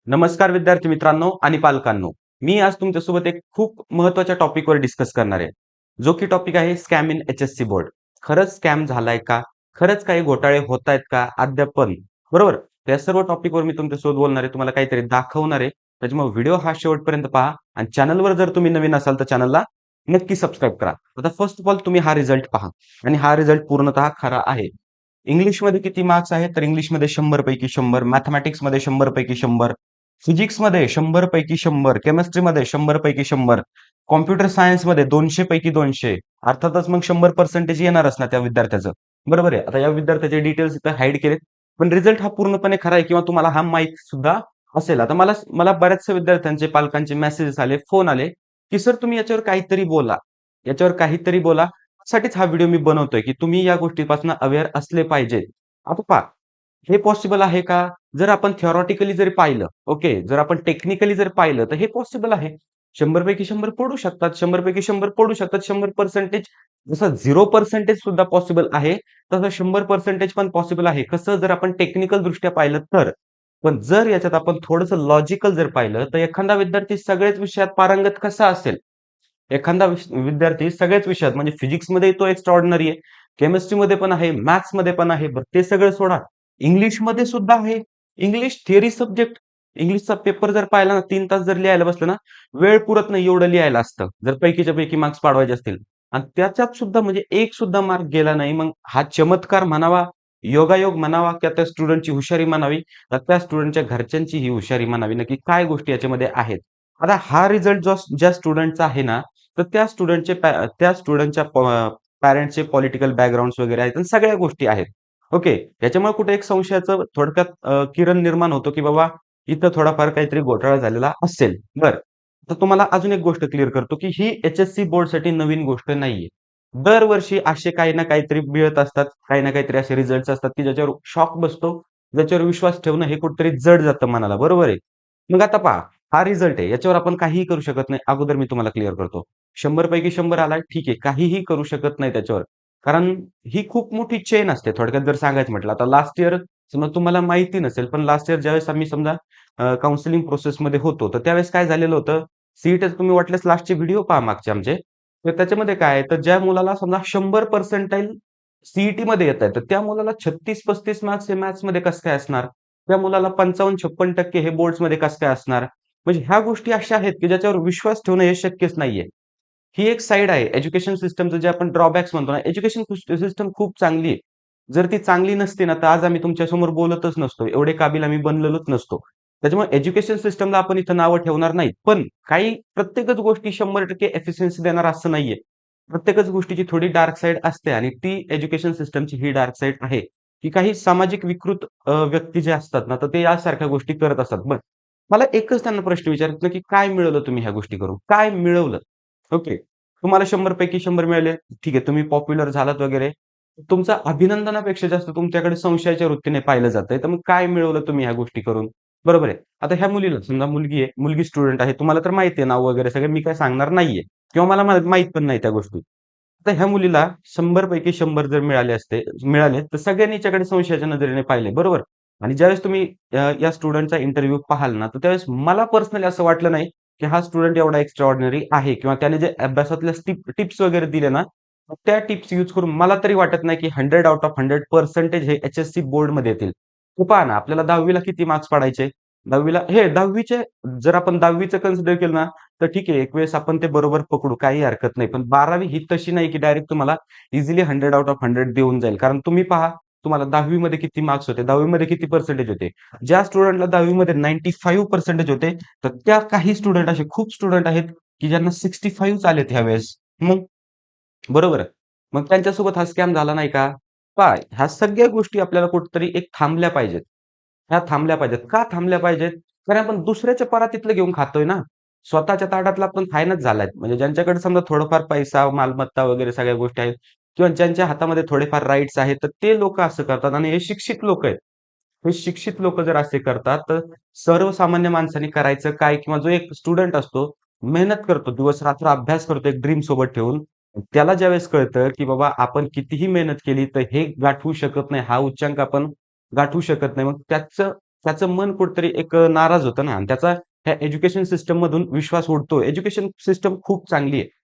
नमस्कार विद्यार्थी मित्रांनो आणि पालकांनो. मी आज तुमच्यासोबत एक खूप महत्त्वाच्या टॉपिकवर डिस्कस करणार आहे. जो की टॉपिक आहे स्कॅम इन एच-एस-सी बोर्ड. खरंच स्कॅम झालाय का? खरंच काही घोटाळे होतायत का अद्याप पण? बरोबर? त्या सर्व टॉपिकवर मी तुमच्यासोबत बोलणार आहे. तुम्हाला काहीतरी दाखवणार आहे. त्याच्यामुळे व्हिडिओ हा शेवटपर्यंत पहा आणि चॅनलवर जर तुम्ही नवीन असाल तर चॅनलला नक्की सबस्क्राईब करा. आता फर्स्ट ऑफ ऑल तुम्ही हा रिझल्ट पहा आणि हा रिझल्ट पूर्णतः खरा आहे. इंग्लिशमध्ये किती मार्क्स आहेत? तर इंग्लिशमध्ये 100 पैकी 100, मॅथमॅटिक्समध्ये 100 पैकी 100, फिजिक्समध्ये 100 पैकी 100, केमिस्ट्रीमध्ये 100 पैकी 100, कॉम्प्युटर सायन्समध्ये 200 पैकी 200. अर्थातच मग 100% येणारच ना त्या विद्यार्थ्याचं. बरोबर आहे. आता या विद्यार्थ्याचे डिटेल्स इथं हाईड केलेत. पण रिझल्ट हा पूर्णपणे खरा आहे किंवा तुम्हाला हा माहीत सुद्धा असेल. आता मला मला बऱ्याचशा विद्यार्थ्यांचे, पालकांचे मेसेजेस आले, फोन आले, की "सर तुम्ही याच्यावर काहीतरी बोला. याच्यावर काहीतरी बोला." त्यासाठीच हा व्हिडिओ मी बनवतोय, की तुम्ही या गोष्टीपासून अवेअर असले पाहिजे. आता पहा, हे पॉसिबल आहे का? जर आपण थिओरॉटिकली जरी पाहिलं, ओके. जर आपण टेक्निकली जर पाहिलं, तर हे पॉसिबल आहे. 100 पैकी 100 पडू शकतात. 100 पैकी 100 पडू शकतात. 100% जसं 0% सुद्धा पॉसिबल आहे, तसं 100% पण पॉसिबल आहे. कसं? जर आपण टेक्निकल दृष्ट्या पाहिलं तर. पण जर याच्यात आपण थोडंसं लॉजिकल जर पाहिलं, तर एखादा विद्यार्थी सगळ्याच विषयात पारंगत कसा असेल? एखादा विद्यार्थी सगळ्याच विषयात म्हणजे फिजिक्समध्ये तो एक्स्ट्राऑर्डिनरी आहे, केमिस्ट्रीमध्ये पण आहे, मॅथ्समध्ये पण आहे. बरं ते सगळं सोडा. इंग्लिशमध्ये सुद्धा आहे. English theory subject. इंग्लिशचा पेपर जर पाहिला ना 3 तास जर लिहायला बसलं ना, वेळ पुरत नाही एवढं लिहायला असतं. जर पैकीच्या पैकी मार्क्स पाडवायचे असतील. आणि त्याच्यात सुद्धा म्हणजे एक सुद्धा मार्क गेला नाही. मग हा चमत्कार म्हणावा, योगायोग म्हणावा, की त्या स्टुडंटची हुशारी म्हणावी, तर त्या स्टुडंटच्या घरच्यांची ही हुशारी म्हणावी. नक्की काय गोष्टी याच्यामध्ये आहेत. आता हा रिझल्ट जो ज्या स्टुडंटचा आहे ना, तर त्या स्टुडंटच्या पॅरेंट्सचे पॉलिटिकल बॅकग्राऊंड्स वगैरे आहेत आणि सगळ्या गोष्टी आहेत. ओके. याच्यामुळे कुठे एक संशयाचं थोडक्यात किरण निर्माण होतो, की बाबा इथं थोडाफार काहीतरी घोटाळा झालेला असेल. बरं. तर तुम्हाला अजून एक गोष्ट क्लिअर करतो, की ही एच-एस-सी बोर्डसाठी नवीन गोष्ट नाहीये. दरवर्षी असे काही ना काहीतरी मिळत असतात, काही ना काहीतरी असे रिझल्ट्स असतात, की ज्याच्यावर शॉक बसतो, ज्याच्यावर विश्वास ठेवणं हे कुठेतरी जड जातं मनाला. बरोबर आहे. मग आता पहा, हा रिझल्ट आहे. याच्यावर आपण काहीही करू शकत नाही. अगोदर मी तुम्हाला क्लिअर करतो. 100 पैकी 100 आलाय, ठीक आहे. काहीही करू शकत नाही त्याच्यावर. कारण ही खूप मोठी चेन असते. थोडक्यात जर सांगायचं म्हटलं, आता लास्ट इयर समजा तुम्हाला माहिती नसेल, पण लास्ट इयर ज्यावेळेस आम्ही समजा काउन्सिलिंग प्रोसेसमध्ये होतो, तर त्यावेळेस काय झालेलं होतं, सीईटीचे तुम्ही वाटल्यास लास्टचे व्हिडिओ पहा मागचे आमचे. तर त्याच्यामध्ये काय आहे, तर ज्या मुलाला समजा 100 पर्सेंटाइल सीईटीमध्ये येताय, तर त्या मुलाला 36-35 मार्क्स हे मॅथ्समध्ये कसं काय असणार? त्या मुलाला 55-56% हे बोर्ड्समध्ये कसं काय असणार? म्हणजे ह्या गोष्टी अशा आहेत, की ज्याच्यावर विश्वास ठेवणं हे शक्यच नाहीये. ही एक साइड आहे. एज्युकेशन सिस्टमचं जे आपण ड्रॉबॅक्स म्हणतो ना, एज्युकेशन सिस्टम खूप चांगली आहे. जर ती चांगली नसती ना, तर आज आम्ही तुमच्यासमोर बोलतच नसतो. एवढे काबिल आम्ही बनलेलोच नसतो. त्याच्यामुळे एज्युकेशन सिस्टमला आपण इथं नावं ठेवणार नाहीत. पण काही प्रत्येकच गोष्टी 100% एफिशियन्सी देणार असं नाहीये. प्रत्येकच गोष्टीची थोडी डार्क साइड असते आणि ती एज्युकेशन सिस्टमची ही डार्क साइड आहे, की काही सामाजिक विकृत व्यक्ती जे असतात ना, तर ते यासारख्या गोष्टी करत असतात. बरं, मला एकच त्यांना प्रश्न विचारायचा की काय मिळवलं तुम्ही ह्या गोष्टी करून? काय मिळवलं? ओके. तुम्हाला 100 पैकी 100 मिळाले. ठीक आहे, तुम्ही पॉप्युलर झालात वगैरे. तुमचं अभिनंदनापेक्षा जास्त तुमच्याकडे संशयाच्या वृत्तीने पाहिलं जातंय. तर मग काय मिळवलं तुम्ही ह्या गोष्टी करून? बरोबर आहे. आता ह्या मुलीला समजा मुलगी आहे, मुलगी स्टुडंट आहे. तुम्हाला तर माहिती आहे नाव वगैरे सगळं मी काही सांगणार नाहीये किंवा मला माहीत पण नाही त्या गोष्टी. आता ह्या मुलीला 100 पैकी 100 जर मिळाले, तर सगळ्यांनी हिच्याकडे संशयाच्या नजरेने पाहिले, बरोबर? आणि ज्यावेळेस तुम्ही या स्टुडंटचा इंटरव्ह्यू पाहाल ना, तर त्यावेळेस मला पर्सनली असं वाटलं नाही, की हा स्टुडंट एवढा एक्स्ट्राऑर्डिनरी आहे किंवा त्याने जे अभ्यासातल्या टिप्स वगैरे दिले ना, त्या टिप्स यूज करून मला तरी वाटत नाही, की 100 आउट ऑफ 100% हे एच-एस-सी बोर्डमध्ये येतील. तो पहा ना, आपल्याला 10वी ला किती मार्क्स पाडायचे? 10वी ला हे 10वीचे जर आपण 10वीचं कन्सिडर केलं ना, तर ठीक आहे, एक वेळेस आपण ते बरोबर पकडू, काही हरकत नाही. पण 12वी ही तशी नाही, की डायरेक्ट तुम्हाला इझिली 100 आउट ऑफ 100 देऊन जाईल. कारण तुम्ही पहा, तुम्हाला 10वी मध्ये किती मार्क्स होते? 10वी मध्ये किती पर्सेंटेज होते? ज्या स्टुडंटला 10वी मध्ये 95% होते, तर त्या काही स्टुडंट असे खूप स्टुडंट आहेत, की ज्यांना 65 आलेत ह्यावेळेस. मग बरोबर. मग त्यांच्यासोबत हा स्कॅम झाला नाही का? पहा, ह्या सगळ्या गोष्टी आपल्याला कुठेतरी एक थांबल्या पाहिजेत. ह्या थांबल्या पाहिजेत. का थांबल्या पाहिजेत? कारण आपण दुसऱ्याच्या परातीतलं घेऊन खातोय ना. स्वतःच्या ताटातला आपण खायनाच झालाय. म्हणजे ज्यांच्याकडे समजा थोडंफार पैसा, मालमत्ता वगैरे सगळ्या गोष्टी आहेत किंवा ज्यांच्या हातामध्ये थोडेफार राइट्स आहेत, तर ते लोकं असं करतात आणि हे शिक्षित लोकं आहेत. हे शिक्षित लोकं जर असे करतात, तर सर्वसामान्य माणसाने करायचं काय? किंवा जो एक स्टुडंट असतो, मेहनत करतो, दिवस-रात्र अभ्यास करतो एक ड्रीम सोबत ठेवून. त्याला ज्यावेळेस कळतं, की बाबा आपण कितीही मेहनत केली, तर हे गाठवू शकत नाही, हा उच्चांक आपण गाठवू शकत नाही. मग त्याचं त्याचं मन कुठेतरी एक नाराज होतं ना आणि त्याचा ह्या एज्युकेशन सिस्टममधून विश्वास उडतो. एज्युकेशन सिस्टम खूप चांगली आहे.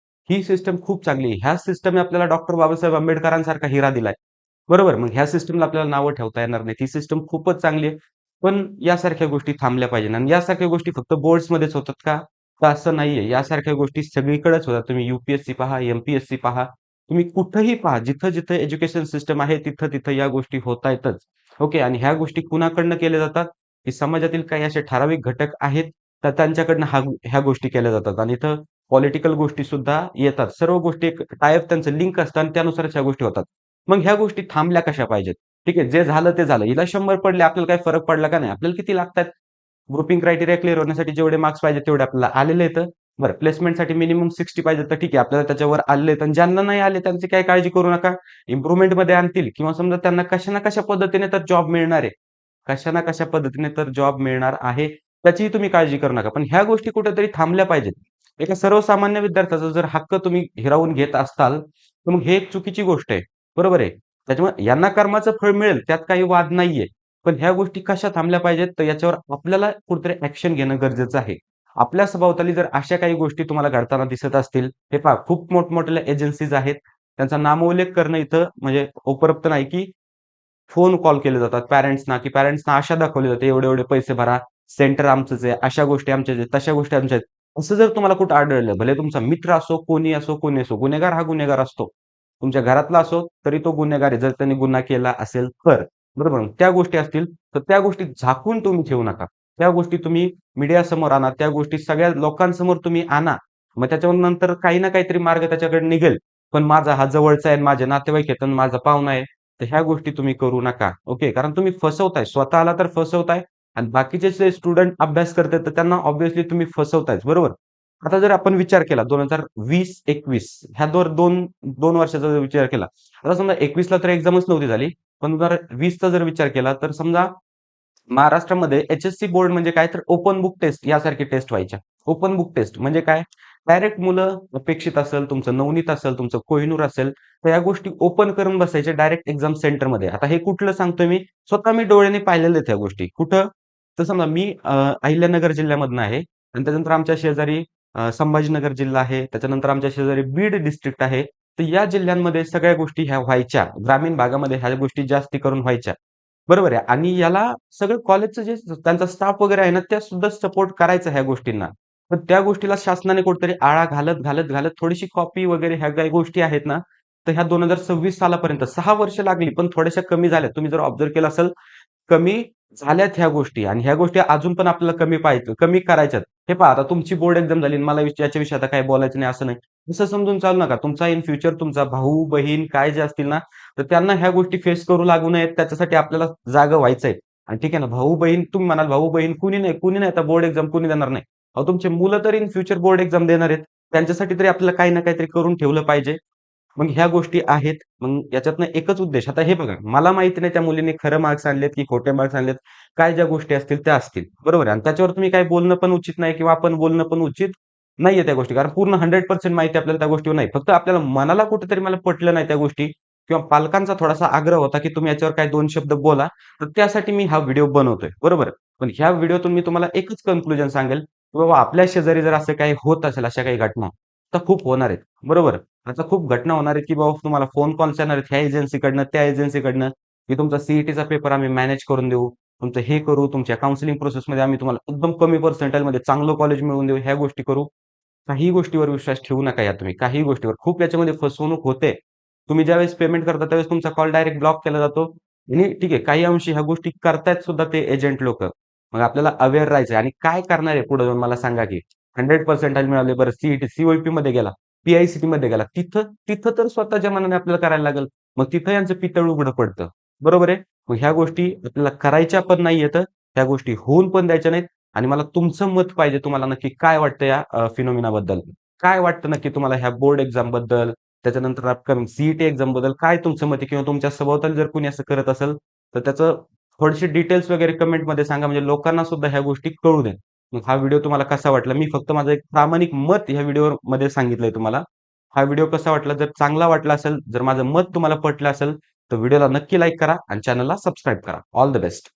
ही सिस्टम खूप चांगली आहे. ह्या सिस्टमने आपल्याला डॉक्टर बाबासाहेब आंबेडकरांसारखा हिरा दिलाय. बरोबर. मग ह्या सिस्टमला आपल्याला नावं ठेवता येणार नाही. ती सिस्टम खूपच चांगली आहे. पण यासारख्या गोष्टी थांबल्या पाहिजेत आणि यासारख्या गोष्टी फक्त बोर्ड्समध्येच होतात का? तर असं नाहीये. यासारख्या गोष्टी सगळीकडेच होतात. तुम्ही यू-पी-एस-सी पहा, एम-पी-एस-सी पहा. तुम्ही कुठेही पहा. जिथं-जिथं एज्युकेशन सिस्टम आहे, तिथं-तिथं या गोष्टी होतायतच. ओके. आणि ह्या गोष्टी कुणाकडनं केल्या जातात? की समाजातील काही असे ठराविक घटक आहेत, तर त्यांच्याकडनं ह्या गोष्टी केल्या जातात आणि इथं पॉलिटिकल गोष्टीसुद्धा येतात. सर्व गोष्टी एक टाय त्यांचं लिंक असतं आणि त्यानुसारच ह्या गोष्टी होतात. मग ह्या गोष्टी थांबल्या कशा पाहिजेत? ठीक आहे, जे झालं ते झालं. हिला 100 पडले, आपल्याला काही फरक पडला का नाही? आपल्याला किती लागतायत? ग्रुपिंग क्रायटेरिया क्लिअर होण्यासाठी जेवढे मार्क्स पाहिजे तेवढे आपल्याला आलेले आहेत. बरं, प्लेसमेंटसाठी मिनिमम 60 पाहिजे तर ठीक आहे, आपल्याला त्याच्यावर आलेले आहेत आणि ज्यांना नाही आले त्यांची काही काळजी करू नका. इम्प्रुव्हमेंटमध्ये आणतील किंवा समजा त्यांना कशा ना कशा पद्धतीने तर जॉब मिळणार आहे. कशा ना कशा पद्धतीने तर जॉब मिळणार आहे, त्याचीही तुम्ही काळजी करू नका. पण ह्या गोष्टी कुठेतरी थांबल्या पाहिजेत. एका सर्वसामान्य विद्यार्थ्याचा जर हक्क तुम्ही हिरावून घेत असाल, तर मग हे एक चुकीची गोष्ट आहे. बरोबर आहे. त्याच्यामुळे यांना कर्माचं फळ मिळेल त्यात काही वाद नाहीये. पण ह्या गोष्टी कशा थांबल्या पाहिजेत, तर याच्यावर आपल्याला कुठेतरी ॲक्शन घेणं गरजेचं आहे. आपल्या सभोवताली जर अशा काही गोष्टी तुम्हाला घडताना दिसत असतील, हे पहा खूप मोठमोठ्या एजन्सीज आहेत. त्यांचा नामोल्लेख करणं इथं म्हणजे उपयुक्त नाही, की फोन कॉल केले जातात पॅरेंट्सना, की पॅरेंट्सना आशा दाखवली जाते, एवढे-एवढे पैसे भरा, सेंटर आमचंच आहे, अशा गोष्टी आमच्याच आहेत, तशा गोष्टी आमच्या आहेत. असं जर तुम्हाला कुठं आढळलं, भले तुमचा मित्र असो, कोणी असो, गुन्हेगार हा गुन्हेगार असतो. तुमच्या घरातला असो, तरी तो गुन्हेगार आहे, जर त्यांनी गुन्हा केला असेल तर. बरोबर ना? त्या गोष्टी असतील, तर त्या गोष्टी झाकून तुम्ही ठेवू नका. त्या गोष्टी तुम्ही मीडियासमोर आणा, त्या गोष्टी सगळ्या लोकांसमोर तुम्ही आणा. मग त्याच्यावर नंतर काही ना काहीतरी मार्ग त्याच्याकडे निघेल. पण माझा हा जवळचा आहे आणि माझे नातेवाईक आहेत आणि माझा पाहुणा आहे, तर ह्या गोष्टी तुम्ही करू नका. ओके. कारण तुम्ही फसवताय. स्वतःला तर फसवताय आणि बाकीचे जे स्टुडंट अभ्यास करतायत, तर त्यांना ऑब्व्हियसली तुम्ही फसवतायच. बरोबर? आता जर आपण विचार केला 2020-21 ह्या 2 वर्षाचा जर विचार केला. आता समजा 21ला तर एक्झामच नव्हती झाली. पण 2020चा जर विचार केला, तर समजा महाराष्ट्रामध्ये एच-एस-सी बोर्ड म्हणजे काय तर ओपन बुक टेस्ट यासारखी टेस्ट व्हायच्या. ओपन बुक टेस्ट म्हणजे काय? डायरेक्ट मुलं अपेक्षित असेल, तुमचं नवनीत असेल, तुमचं कोहिनूर असेल, तर या गोष्टी ओपन करून बसायच्या डायरेक्ट एक्झाम सेंटरमध्ये. आता हे कुठलं सांगतोय मी? स्वतः मी डोळ्यांनी पाहिलेल्या आहेत ह्या गोष्टी. कुठं? तर समजा मी अहिल्यानगर जिल्ह्यामधनं आहे आणि त्याच्यानंतर आमच्या शेजारी संभाजीनगर जिल्हा आहे. त्याच्यानंतर आमच्या शेजारी बीड डिस्ट्रिक्ट आहे. तर या जिल्ह्यांमध्ये सगळ्या गोष्टी ह्या व्हायच्या. ग्रामीण भागामध्ये ह्या गोष्टी जास्ती करून व्हायच्या. बरोबर आहे आणि याला सगळं कॉलेजचं जे त्यांचा स्टाफ वगैरे आहे ना, त्या सुद्धा सपोर्ट करायचा ह्या गोष्टींना. पण त्या गोष्टीला शासनाने कुठेतरी आळा घालत थोडीशी कॉपी वगैरे ह्या काही गोष्टी आहेत ना, तर ह्या 2026 सालापर्यंत 6 वर्ष लागली, पण थोड्याशा कमी झाल्या. तुम्ही जर ऑब्झर्व्ह केलं असेल, कमी झाल्यात ह्या गोष्टी आणि ह्या गोष्टी अजून पण आपल्याला कमी करायच्यात. हे पहा आता तुमची बोर्ड एक्झाम झाली आणि मला याच्याविषयी आता काही बोलायचं नाही असं नाही. असं समजून चालू नका. तुमचा इन फ्युचर तुमचा भाऊ, बहीण काय जे असतील ना, तर त्यांना ह्या गोष्टी फेस करू लागू नयेत. त्याच्यासाठी आपल्याला जागं व्हायचंय. आणि ठीक आहे ना, भाऊ-बहीण तुम्ही म्हणाल भाऊ-बहीण कुणी नाही आता बोर्ड एक्झाम कुणी देणार नाही. अहो तुमचे मुलं तर इन फ्युचर बोर्ड एक्झाम देणार आहेत. त्यांच्यासाठी तरी आपल्याला काही ना काहीतरी करून ठेवलं पाहिजे. मग ह्या गोष्टी आहेत. मग याच्यातनं एकच उद्देश आता हे बघा, मला माहिती नाही त्या मुलीने खरं मार्क्स आणलेत की खोटे मार्क्स आणलेत. काय ज्या गोष्टी असतील त्या असतील. बरोबर आहे. आणि त्याच्यावर तुम्ही काही बोलणं पण उचित नाही किंवा आपण बोलणं पण उचित नाहीये त्या गोष्टी. कारण पूर्ण 100% माहिती आपल्याला त्या गोष्टीवर नाही. फक्त आपल्याला मनाला कुठेतरी मला पटलं नाही त्या गोष्टी किंवा पालकांचा थोडासा आग्रह होता की तुम्ही याच्यावर काही 2 शब्द बोला. तर त्यासाठी मी हा व्हिडिओ बनवतोय. बरोबर. पण ह्या व्हिडिओतून मी तुम्हाला एकच कन्क्लुजन सांगेल, की बाबा आपल्या शेजारी जर असं काही होत असेल, अशा काही घटना, तर खूप होणार आहेत. बरोबर. आता खूप घटना होणार आहेत, की बाबा तुम्हाला फोन कॉल्स येणार आहेत ह्या एजन्सीकडनं, त्या एजन्सीकडनं, की तुमचा सी पेपर आम्ही मॅनेज करून देऊ. तुमचं हे करू, तुमच्या काउन्सिलिंग प्रोसेसमध्ये आम्ही तुम्हाला एकदम कमी पर्सेंटाइलमध्ये चांगलं कॉलेज मिळवून देऊ, ह्या गोष्टी करू. काहीही गोष्टीवर विश्वास ठेवू नका या तुम्ही. काहीही गोष्टीवर. खूप याच्यामध्ये फसवणूक होते. तुम्ही ज्यावेळेस पेमेंट करता त्यावेळेस तुमचा कॉल डायरेक्ट ब्लॉक केला जातो आणि ठीक आहे, काही अंशी ह्या गोष्टी करतायत सुद्धा ते एजंट लोकं. मग आपल्याला अवेअर राहायचं आणि काय करणार आहे पुढे जाऊन मला सांगा की 100 पर्सेंटाइल मिळाले, बरं सी-ओ-ई-पीमध्ये गेला, पी-आय-सी-टीमध्ये गेला. तिथं तिथं तर स्वतःच्या मनाने आपल्याला करायला लागेल. मग तिथं यांचं पितळ उघडं पडतं. बरोबर आहे? मग ह्या गोष्टी आपल्याला करायच्या पण नाहीयेत. ह्या गोष्टी होऊन पण द्यायच्या नाहीत आणि मला तुमचं मत पाहिजे. तुम्हाला नक्की काय वाटतं या फिनोमिनाबद्दल? काय वाटतं नक्की तुम्हाला ह्या बोर्ड एक्झामबद्दल, त्याच्यानंतर अपकमिंग सी-ई-टी एक्झामबद्दल काय तुमचं मत आहे? किंवा तुमच्या सभोवताली जर कोणी असं करत असेल, तर त्याचं थोडेसे डिटेल्स वगैरे कमेंटमध्ये सांगा. म्हणजे लोकांना सुद्धा ह्या गोष्टी कळू देत. मग हा व्हिडिओ तुम्हाला कसा वाटला? मी फक्त माझं एक प्रामाणिक मत ह्या व्हिडिओमध्ये सांगितलंय तुम्हाला. हा व्हिडिओ कसा वाटला? जर चांगला वाटला असेल, जर माझं मत तुम्हाला पटलं असेल, तर व्हिडिओला नक्की लाईक करा आणि चॅनलला सबस्क्राईब करा. All the best.